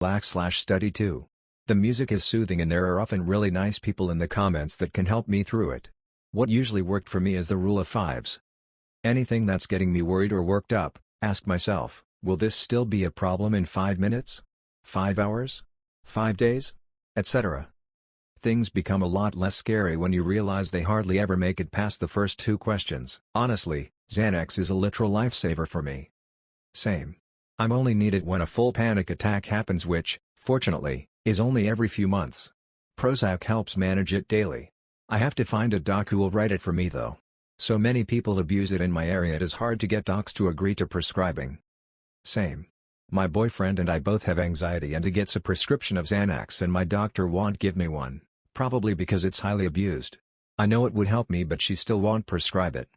Study too. The music is soothing and there are often really nice people in the comments that can help me through it. What usually worked for me is the rule of fives. Anything that's getting me worried or worked up, ask myself, will this still be a problem in 5 minutes? 5 hours? 5 days? Etc. Things become a lot less scary when you realize they hardly ever make it past the first 2 questions. Honestly, Xanax is a literal lifesaver for me. Same. I'm only needed when a full panic attack happens which, fortunately, is only every few months. Prozac helps manage it daily. I have to find a doc who will write it for me though. So many people abuse it in my area it is hard to get docs to agree to prescribing. Same. My boyfriend and I both have anxiety and he gets a prescription of Xanax and my doctor won't give me one, probably because it's highly abused. I know it would help me but she still won't prescribe it.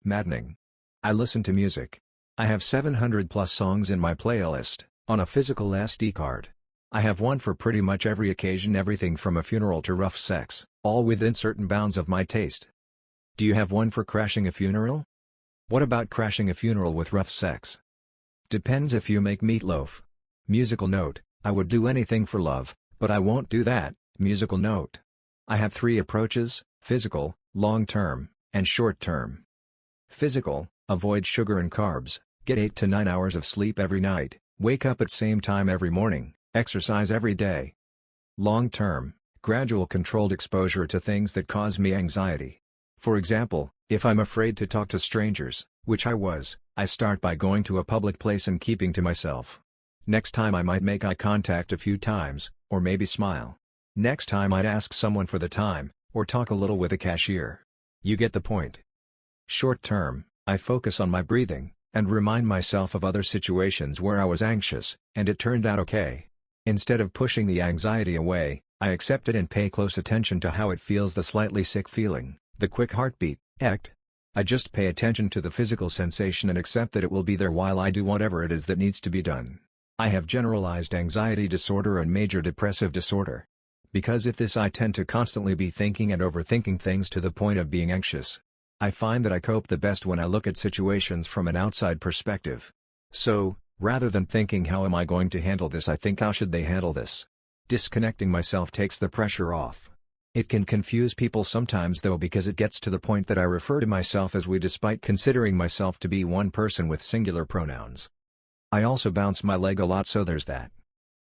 Maddening. I listen to music. I have 700 plus songs in my playlist, on a physical SD card. I have one for pretty much every occasion, everything from a funeral to rough sex, all within certain bounds of my taste. Do you have one for crashing a funeral? What about crashing a funeral with rough sex? Depends if you make meatloaf. Musical note, I would do anything for love, but I won't do that. Musical note. I have 3 approaches: physical, long-term, and short-term. Physical, avoid sugar and carbs, get 8 to 9 hours of sleep every night, wake up at same time every morning, exercise every day. Long-term, gradual controlled exposure to things that cause me anxiety. For example, if I'm afraid to talk to strangers, which I was, I start by going to a public place and keeping to myself. Next time I might make eye contact a few times, or maybe smile. Next time I'd ask someone for the time, or talk a little with a cashier. You get the point. Short term, I focus on my breathing, and remind myself of other situations where I was anxious, and it turned out okay. Instead of pushing the anxiety away, I accept it and pay close attention to how it feels, the slightly sick feeling, the quick heartbeat, ect. I just pay attention to the physical sensation and accept that it will be there while I do whatever it is that needs to be done. I have generalized anxiety disorder and major depressive disorder. Because of this I tend to constantly be thinking and overthinking things to the point of being anxious. I find that I cope the best when I look at situations from an outside perspective. So, rather than thinking how am I going to handle this, I think how should they handle this? Disconnecting myself takes the pressure off. It can confuse people sometimes though because it gets to the point that I refer to myself as we despite considering myself to be one person with singular pronouns. I also bounce my leg a lot, so there's that.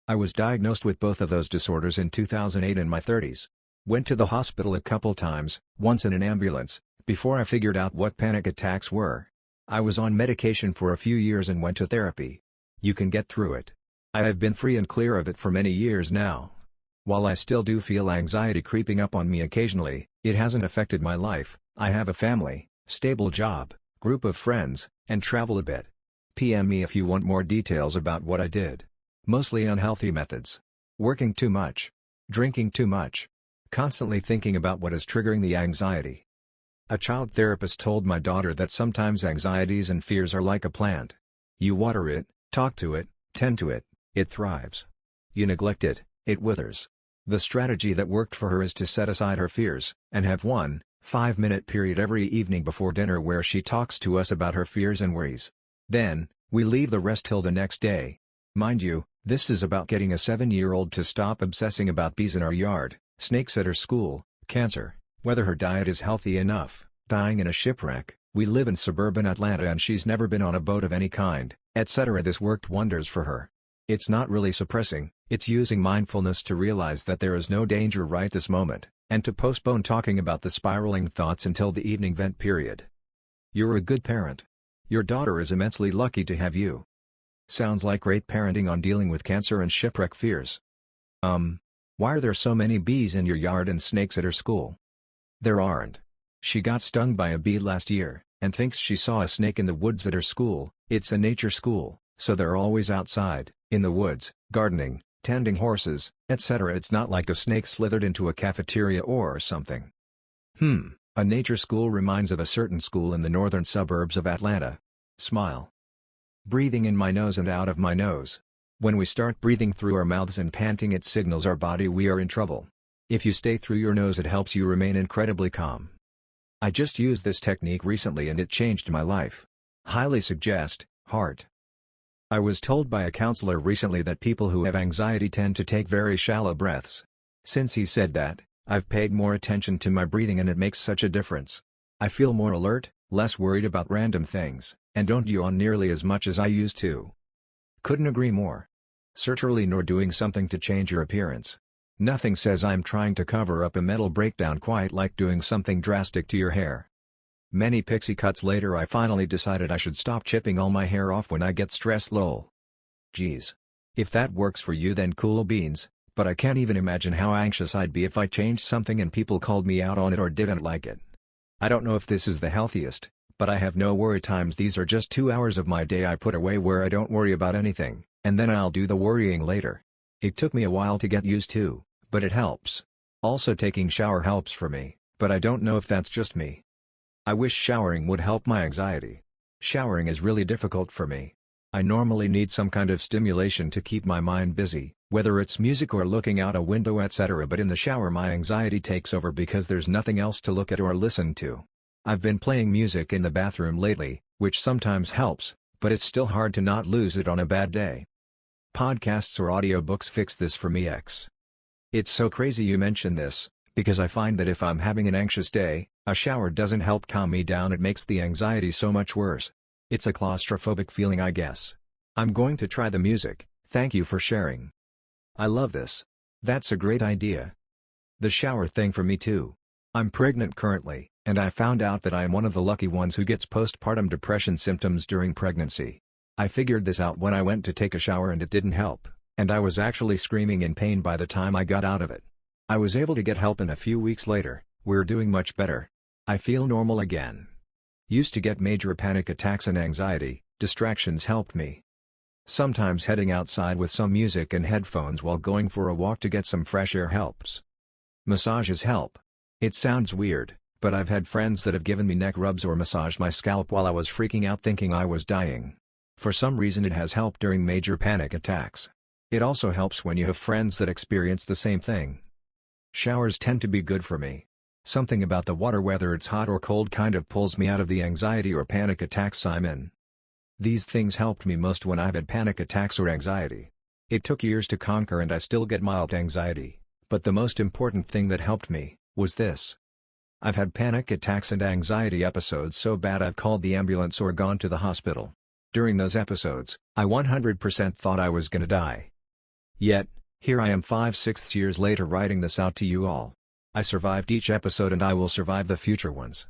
I was diagnosed with both of those disorders in 2008 in my 30s. Went to the hospital a couple times, once in an ambulance, before I figured out what panic attacks were. I was on medication for a few years and went to therapy. You can get through it. I have been free and clear of it for many years now. While I still do feel anxiety creeping up on me occasionally, it hasn't affected my life. I have a family, stable job, group of friends, and travel a bit. PM me if you want more details about what I did. Mostly unhealthy methods. Working too much. Drinking too much. Constantly thinking about what is triggering the anxiety. A child therapist told my daughter that sometimes anxieties and fears are like a plant. You water it, talk to it, tend to it, it thrives. You neglect it, it withers. The strategy that worked for her is to set aside her fears, and have 1 5-minute period every evening before dinner where she talks to us about her fears and worries. Then, we leave the rest till the next day. Mind you, this is about getting a 7-year-old to stop obsessing about bees in our yard, snakes at her school, cancer, whether her diet is healthy enough, dying in a shipwreck, we live in suburban Atlanta and she's never been on a boat of any kind, etc. This worked wonders for her. It's not really suppressing, it's using mindfulness to realize that there is no danger right this moment, and to postpone talking about the spiraling thoughts until the evening vent period. You're a good parent. Your daughter is immensely lucky to have you. Sounds like great parenting on dealing with cancer and shipwreck fears. Why are there so many bees in your yard and snakes at her school? There aren't. She got stung by a bee last year, and thinks she saw a snake in the woods at her school. It's a nature school, so they're always outside, in the woods, gardening, tending horses, etc. It's not like a snake slithered into a cafeteria or something. A nature school reminds of a certain school in the northern suburbs of Atlanta. Smile. Breathing in my nose and out of my nose. When we start breathing through our mouths and panting, it signals our body we are in trouble. If you stay through your nose, it helps you remain incredibly calm. I just used this technique recently and it changed my life. Highly suggest, heart. I was told by a counselor recently that people who have anxiety tend to take very shallow breaths. Since he said that, I've paid more attention to my breathing and it makes such a difference. I feel more alert, less worried about random things, and don't yawn nearly as much as I used to. Couldn't agree more. Certainly nor doing something to change your appearance. Nothing says I'm trying to cover up a mental breakdown quite like doing something drastic to your hair. Many pixie cuts later I finally decided I should stop chipping all my hair off when I get stressed lol. Geez. If that works for you then cool beans, but I can't even imagine how anxious I'd be if I changed something and people called me out on it or didn't like it. I don't know if this is the healthiest, but I have no worry times. These are just 2 hours of my day I put away where I don't worry about anything, and then I'll do the worrying later. It took me a while to get used to, but it helps. Also taking shower helps for me, but I don't know if that's just me. I wish showering would help my anxiety. Showering is really difficult for me. I normally need some kind of stimulation to keep my mind busy, whether it's music or looking out a window etc. But in the shower my anxiety takes over because there's nothing else to look at or listen to. I've been playing music in the bathroom lately, which sometimes helps, but it's still hard to not lose it on a bad day. Podcasts or audiobooks fix this for me X. It's so crazy you mention this, because I find that if I'm having an anxious day, a shower doesn't help calm me down, it makes the anxiety so much worse. It's a claustrophobic feeling I guess. I'm going to try the music, thank you for sharing. I love this. That's a great idea. The shower thing for me too. I'm pregnant currently, and I found out that I am one of the lucky ones who gets postpartum depression symptoms during pregnancy. I figured this out when I went to take a shower and it didn't help, and I was actually screaming in pain by the time I got out of it. I was able to get help and a few weeks later, we're doing much better. I feel normal again. Used to get major panic attacks and anxiety, distractions helped me. Sometimes heading outside with some music and headphones while going for a walk to get some fresh air helps. Massages help. It sounds weird, but I've had friends that have given me neck rubs or massaged my scalp while I was freaking out thinking I was dying. For some reason it has helped during major panic attacks. It also helps when you have friends that experience the same thing. Showers tend to be good for me. Something about the water, whether it's hot or cold, kind of pulls me out of the anxiety or panic attacks I'm in. These things helped me most when I've had panic attacks or anxiety. It took years to conquer and I still get mild anxiety, but the most important thing that helped me was this. I've had panic attacks and anxiety episodes so bad I've called the ambulance or gone to the hospital. During those episodes, I 100% thought I was gonna die. Yet, here I am 5/6 years later writing this out to you all. I survived each episode and I will survive the future ones.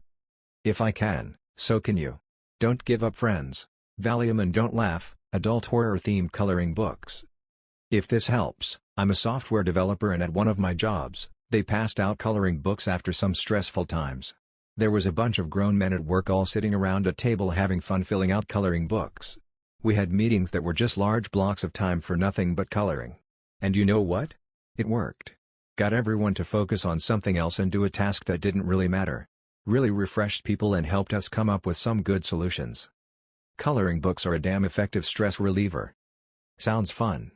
If I can, so can you. Don't give up friends. Valium and Don't Laugh, adult horror-themed coloring books. If this helps, I'm a software developer and at one of my jobs, they passed out coloring books after some stressful times. There was a bunch of grown men at work all sitting around a table having fun filling out coloring books. We had meetings that were just large blocks of time for nothing but coloring. And you know what? It worked. Got everyone to focus on something else and do a task that didn't really matter. Really refreshed people and helped us come up with some good solutions. Coloring books are a damn effective stress reliever. Sounds fun.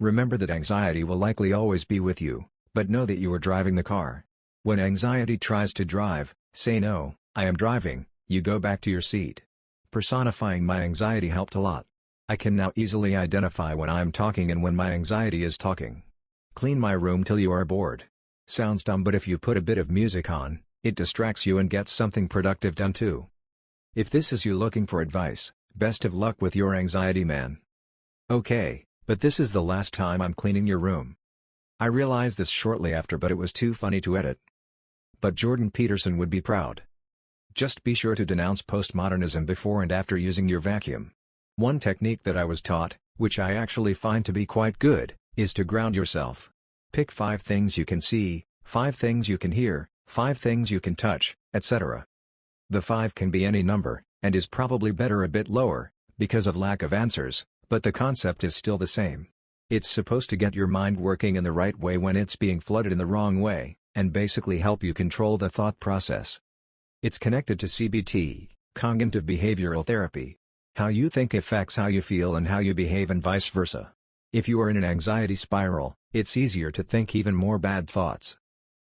Remember that anxiety will likely always be with you, but know that you are driving the car. When anxiety tries to drive, say no, I am driving, you go back to your seat. Personifying my anxiety helped a lot. I can now easily identify when I am talking and when my anxiety is talking. Clean my room till you are bored. Sounds dumb, but if you put a bit of music on, it distracts you and gets something productive done too. If this is you looking for advice, best of luck with your anxiety, man. Okay, but this is the last time I'm cleaning your room. I realized this shortly after, but it was too funny to edit. But Jordan Peterson would be proud. Just be sure to denounce postmodernism before and after using your vacuum. One technique that I was taught, which I actually find to be quite good, is to ground yourself. Pick 5 things you can see, 5 things you can hear, 5 things you can touch, etc. The 5 can be any number, and is probably better a bit lower, because of lack of answers, but the concept is still the same. It's supposed to get your mind working in the right way when it's being flooded in the wrong way, and basically help you control the thought process. It's connected to CBT, cognitive behavioral therapy. How you think affects how you feel and how you behave and vice versa. If you are in an anxiety spiral, it's easier to think even more bad thoughts.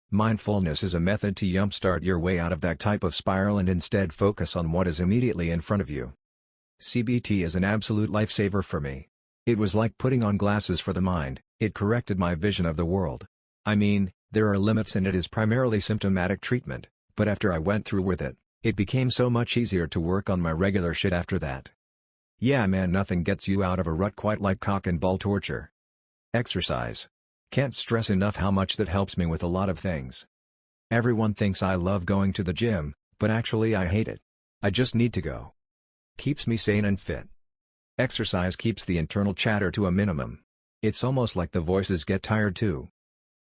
Mindfulness is a method to jumpstart your way out of that type of spiral and instead focus on what is immediately in front of you. CBT is an absolute lifesaver for me. It was like putting on glasses for the mind, it corrected my vision of the world. I mean, there are limits and it is primarily symptomatic treatment, but after I went through with it, it became so much easier to work on my regular shit after that. Yeah man, nothing gets you out of a rut quite like cock and ball torture. Exercise. Can't stress enough how much that helps me with a lot of things. Everyone thinks I love going to the gym, but actually I hate it. I just need to go. Keeps me sane and fit. Exercise keeps the internal chatter to a minimum. It's almost like the voices get tired too.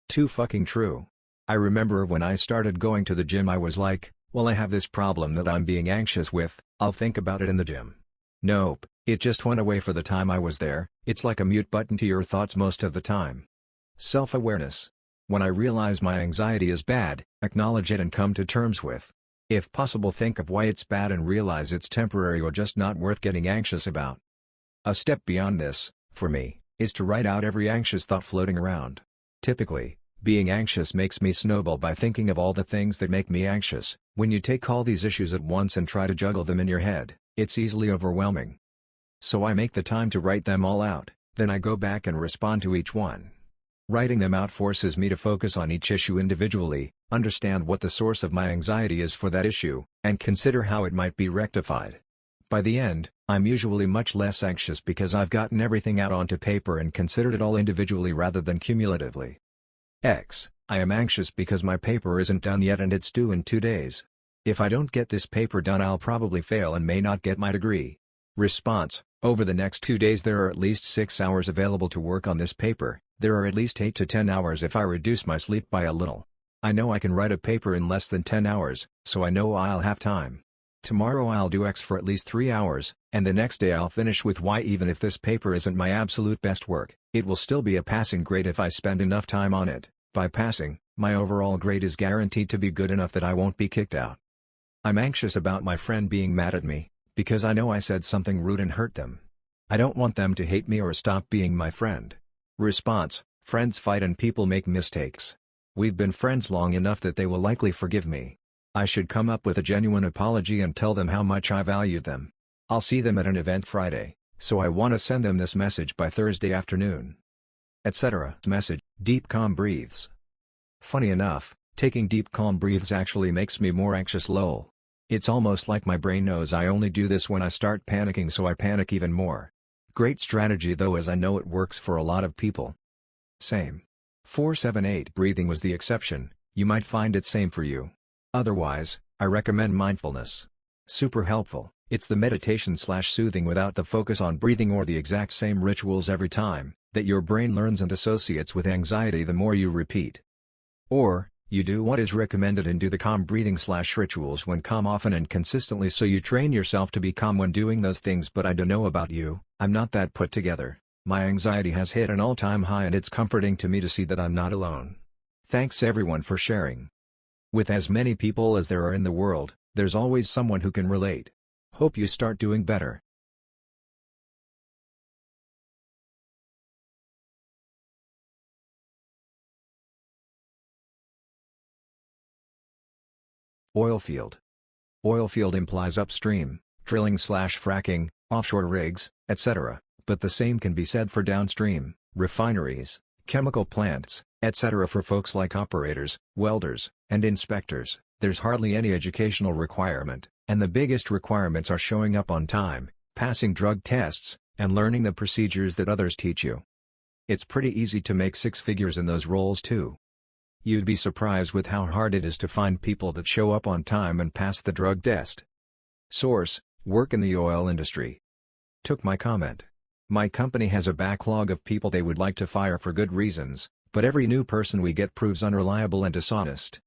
Too fucking true. I remember when I started going to the gym I was like, well I have this problem that I'm being anxious with, I'll think about it in the gym. Nope, it just went away for the time I was there, it's like a mute button to your thoughts most of the time. Self-awareness. When I realize my anxiety is bad, acknowledge it and come to terms with. If possible, think of why it's bad and realize it's temporary or just not worth getting anxious about. A step beyond this, for me, is to write out every anxious thought floating around. Typically, being anxious makes me snowball by thinking of all the things that make me anxious. When you take all these issues at once and try to juggle them in your head, it's easily overwhelming. So I make the time to write them all out, then I go back and respond to each one. Writing them out forces me to focus on each issue individually, understand what the source of my anxiety is for that issue, and consider how it might be rectified. By the end, I'm usually much less anxious because I've gotten everything out onto paper and considered it all individually rather than cumulatively. I am anxious because my paper isn't done yet and it's due in 2 days. If I don't get this paper done I'll probably fail and may not get my degree. Response: over the next 2 days there are at least 6 hours available to work on this paper, there are at least 8 to 10 hours if I reduce my sleep by a little. I know I can write a paper in less than 10 hours, so I know I'll have time. Tomorrow I'll do X for at least 3 hours, and the next day I'll finish with Y. Even if this paper isn't my absolute best work, it will still be a passing grade if I spend enough time on it. By passing, my overall grade is guaranteed to be good enough that I won't be kicked out. I'm anxious about my friend being mad at me, because I know I said something rude and hurt them. I don't want them to hate me or stop being my friend. Response: friends fight and people make mistakes. We've been friends long enough that they will likely forgive me. I should come up with a genuine apology and tell them how much I value them. I'll see them at an event Friday, so I want to send them this message by Thursday afternoon. Etc. Message: deep calm breathes. Funny enough, taking deep calm breaths actually makes me more anxious lol. It's almost like my brain knows I only do this when I start panicking, so I panic even more. Great strategy though, as I know it works for a lot of people. Same. 478 breathing was the exception, you might find it same for you. Otherwise, I recommend mindfulness. Super helpful, it's the meditation/soothing without the focus on breathing or the exact same rituals every time, that your brain learns and associates with anxiety the more you repeat. Or, you do what is recommended and do the calm breathing/rituals when calm often and consistently, so you train yourself to be calm when doing those things. But I don't know about you, I'm not that put together. My anxiety has hit an all-time high and it's comforting to me to see that I'm not alone. Thanks everyone for sharing. With as many people as there are in the world, there's always someone who can relate. Hope you start doing better. Oilfield. Oilfield implies upstream, drilling/fracking, offshore rigs, etc., but the same can be said for downstream, refineries, chemical plants, etc. For folks like operators, welders, and inspectors, there's hardly any educational requirement, and the biggest requirements are showing up on time, passing drug tests, and learning the procedures that others teach you. It's pretty easy to make six figures in those roles too. You'd be surprised with how hard it is to find people that show up on time and pass the drug test. Source: work in the oil industry. Took my comment. My company has a backlog of people they would like to fire for good reasons, but every new person we get proves unreliable and dishonest.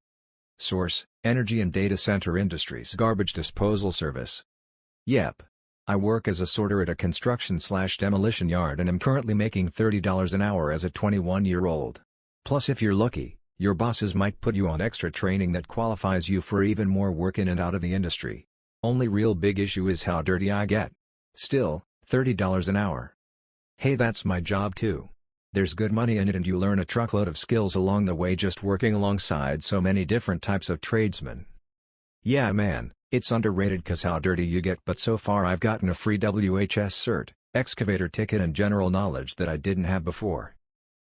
Source: energy and data center industries garbage disposal service. Yep. I work as a sorter at a construction/demolition yard and am currently making $30 an hour as a 21-year-old. Plus, if you're lucky, your bosses might put you on extra training that qualifies you for even more work in and out of the industry. Only real big issue is how dirty I get. Still, $30 an hour. Hey, that's my job too. There's good money in it and you learn a truckload of skills along the way just working alongside so many different types of tradesmen. Yeah man, It's underrated cause how dirty you get, but so far I've gotten a free WHS cert, excavator ticket and general knowledge that I didn't have before.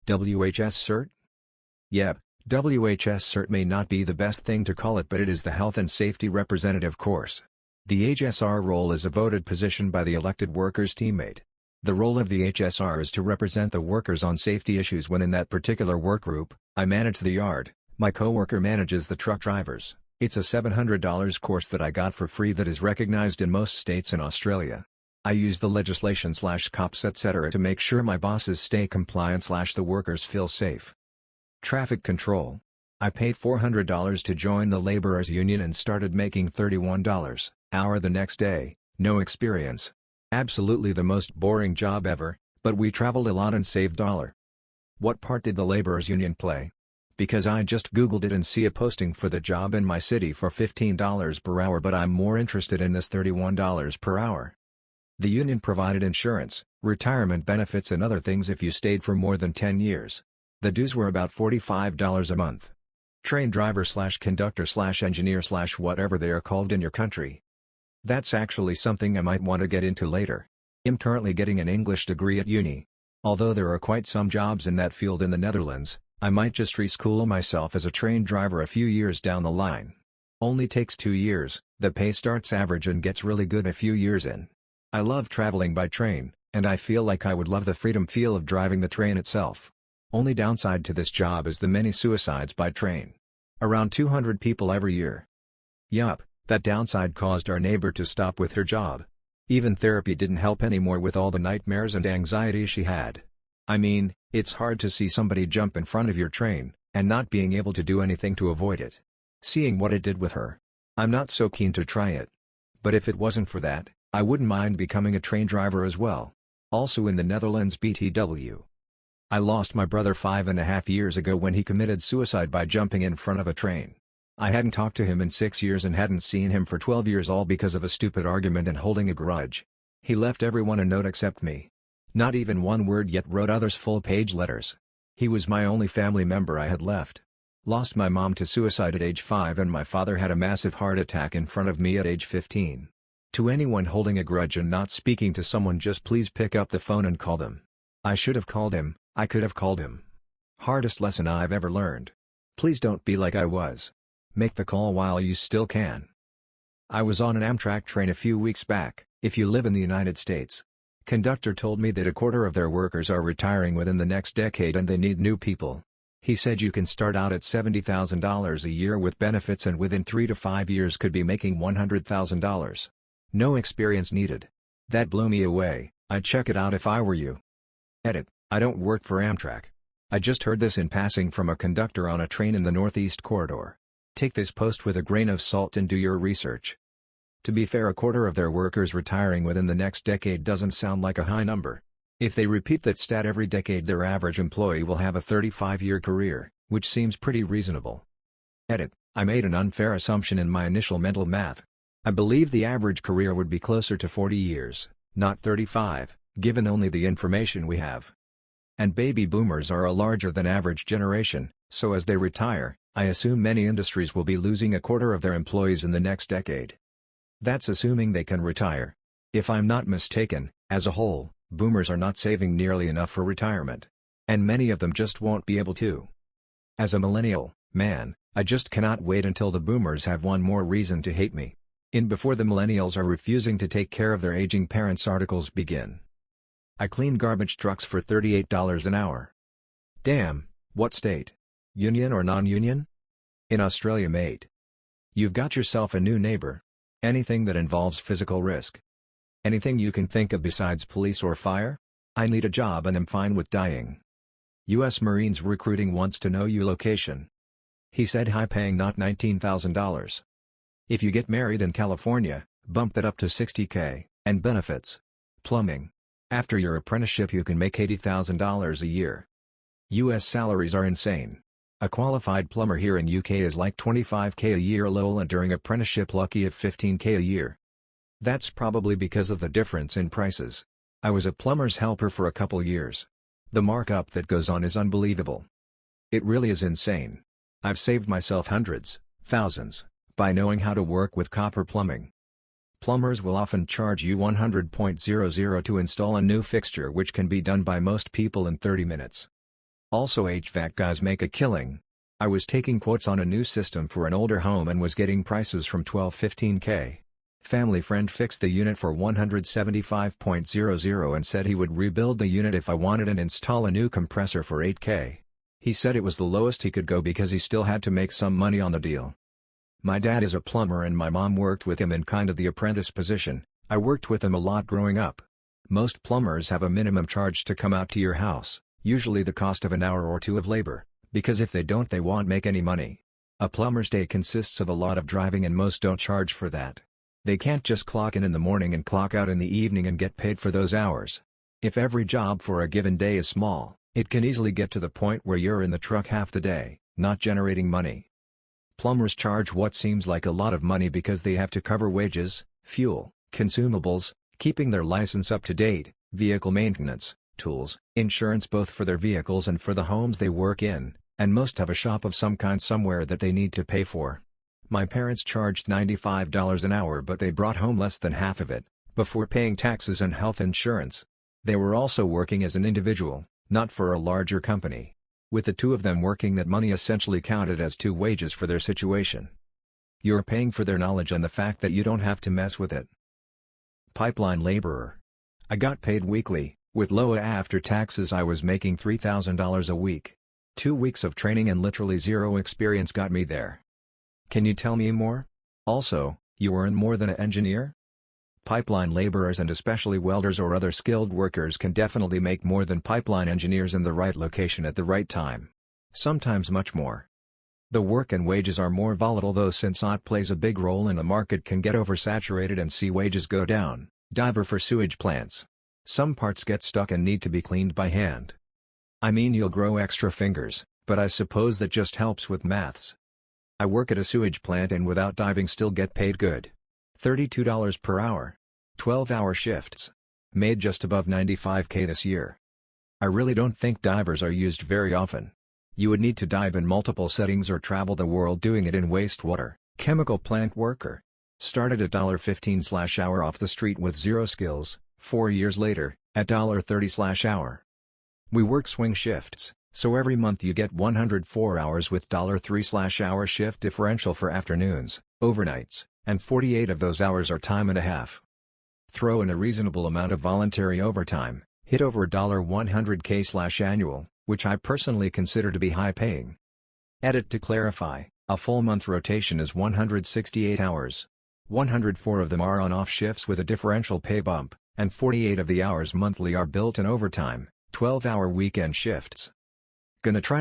WHS cert? Yep, WHS cert may not be the best thing to call it, but it is the Health and Safety Representative course. The HSR role is a voted position by the elected worker's teammate. The role of the HSR is to represent the workers on safety issues when in that particular workgroup. I manage the yard, my coworker manages the truck drivers. It's a $700 course that I got for free that is recognized in most states in Australia. I use the legislation/cops etc. to make sure my bosses stay compliant/the workers feel safe. Traffic control. I paid $400 to join the laborers union and started making $31 an hour the next day. No experience. Absolutely the most boring job ever, but we traveled a lot and saved $1. What part did the laborers union play? Because I just googled it and see a posting for the job in my city for $15 per hour, but I'm more interested in this $31 per hour. The union provided insurance, retirement benefits and other things if you stayed for more than 10 years. The dues were about $45 a month. Train driver/conductor/engineer/whatever they are called in your country. That's actually something I might want to get into later. I'm currently getting an English degree at uni. Although there are quite some jobs in that field in the Netherlands, I might just reschool myself as a train driver a few years down the line. Only takes 2 years, the pay starts average and gets really good a few years in. I love traveling by train, and I feel like I would love the freedom feel of driving the train itself. Only downside to this job is the many suicides by train. Around 200 people every year. Yup, that downside caused our neighbor to stop with her job. Even therapy didn't help anymore with all the nightmares and anxiety she had. I mean, it's hard to see somebody jump in front of your train, and not being able to do anything to avoid it. Seeing what it did with her, I'm not so keen to try it. But if it wasn't for that, I wouldn't mind becoming a train driver as well. Also in the Netherlands BTW. I lost my brother 5.5 years ago when he committed suicide by jumping in front of a train. I hadn't talked to him in 6 years and hadn't seen him for 12 years, all because of a stupid argument and holding a grudge. He left everyone a note except me. Not even one word, yet wrote others full-page letters. He was my only family member I had left. Lost my mom to suicide at age 5 and my father had a massive heart attack in front of me at age 15. To anyone holding a grudge and not speaking to someone, just please pick up the phone and call them. I should have called him, I could have called him. Hardest lesson I've ever learned. Please don't be like I was. Make the call while you still can. I was on an Amtrak train a few weeks back. If you live in the United States, conductor told me that a quarter of their workers are retiring within the next decade and they need new people. He said you can start out at $70,000 a year with benefits and within 3 to 5 years could be making $100,000. No experience needed. That blew me away. I'd check it out if I were you. Edit: I don't work for Amtrak. I just heard this in passing from a conductor on a train in the Northeast Corridor. Take this post with a grain of salt and do your research. To be fair, a quarter of their workers retiring within the next decade doesn't sound like a high number. If they repeat that stat every decade, their average employee will have a 35-year career, which seems pretty reasonable. Edit: I made an unfair assumption in my initial mental math. I believe the average career would be closer to 40 years, not 35, given only the information we have. And baby boomers are a larger than average generation, so as they retire, I assume many industries will be losing a quarter of their employees in the next decade. That's assuming they can retire. If I'm not mistaken, as a whole, boomers are not saving nearly enough for retirement. And many of them just won't be able to. As a millennial, man, I just cannot wait until the boomers have one more reason to hate me. Before the millennials are refusing to take care of their aging parents. Articles begin. I clean garbage trucks for $38 an hour. Damn, what state? Union or non-union? In Australia, mate. You've got yourself a new neighbor. Anything that involves physical risk. Anything you can think of besides police or fire? I need a job and am fine with dying. U.S. Marines recruiting wants to know your location. He said high paying, not $19,000. If you get married in California, bump that up to $60K, and benefits. Plumbing. After your apprenticeship you can make $80,000 a year. U.S. salaries are insane. A qualified plumber here in UK is like $25K a year lol, and during apprenticeship lucky at $15K a year. That's probably because of the difference in prices. I was a plumber's helper for a couple years. The markup that goes on is unbelievable. It really is insane. I've saved myself hundreds, thousands, By knowing how to work with copper plumbing. Plumbers will often charge you $100.00 to install a new fixture, which can be done by most people in 30 minutes. Also, HVAC guys make a killing. I was taking quotes on a new system for an older home and was getting prices from $12-15K. Family friend fixed the unit for $175.00 and said he would rebuild the unit if I wanted and install a new compressor for $8K. He said it was the lowest he could go because he still had to make some money on the deal. My dad is a plumber and my mom worked with him in kind of the apprentice position. I worked with him a lot growing up. Most plumbers have a minimum charge to come out to your house, usually the cost of an hour or two of labor, because if they don't they won't make any money. A plumber's day consists of a lot of driving and most don't charge for that. They can't just clock in the morning and clock out in the evening and get paid for those hours. If every job for a given day is small, it can easily get to the point where you're in the truck half the day, not generating money. Plumbers charge what seems like a lot of money because they have to cover wages, fuel, consumables, keeping their license up to date, vehicle maintenance, tools, insurance both for their vehicles and for the homes they work in, and most have a shop of some kind somewhere that they need to pay for. My parents charged $95 an hour but they brought home less than half of it, before paying taxes and health insurance. They were also working as an individual, not for a larger company. With the two of them working, that money essentially counted as two wages for their situation. You're paying for their knowledge and the fact that you don't have to mess with it. Pipeline laborer. I got paid weekly. With LOA after taxes I was making $3,000 a week. 2 weeks of training and literally zero experience got me there. Can you tell me more? Also, you earn more than an engineer? Pipeline laborers and especially welders or other skilled workers can definitely make more than pipeline engineers in the right location at the right time. Sometimes much more. The work and wages are more volatile though, since OT plays a big role in the market, can get oversaturated and see wages go down. Diver for sewage plants. Some parts get stuck and need to be cleaned by hand. I mean, you'll grow extra fingers, but I suppose that just helps with maths. I work at a sewage plant and without diving still get paid good. $32 per hour. 12-hour shifts. Made just above $95K this year. I really don't think divers are used very often. You would need to dive in multiple settings or travel the world doing it in wastewater. Chemical plant worker. Started at $15/hour off the street with zero skills, 4 years later, at $30/hour. We work swing shifts, so every month you get 104 hours with $3/hour shift differential for afternoons, overnights, and 48 of those hours are time and a half. Throw in a reasonable amount of voluntary overtime, hit over $100K/annual, which I personally consider to be high paying. Edit to clarify, a full month rotation is 168 hours. 104 of them are on-off shifts with a differential pay bump, and 48 of the hours monthly are built-in overtime, 12-hour weekend shifts. Gonna try to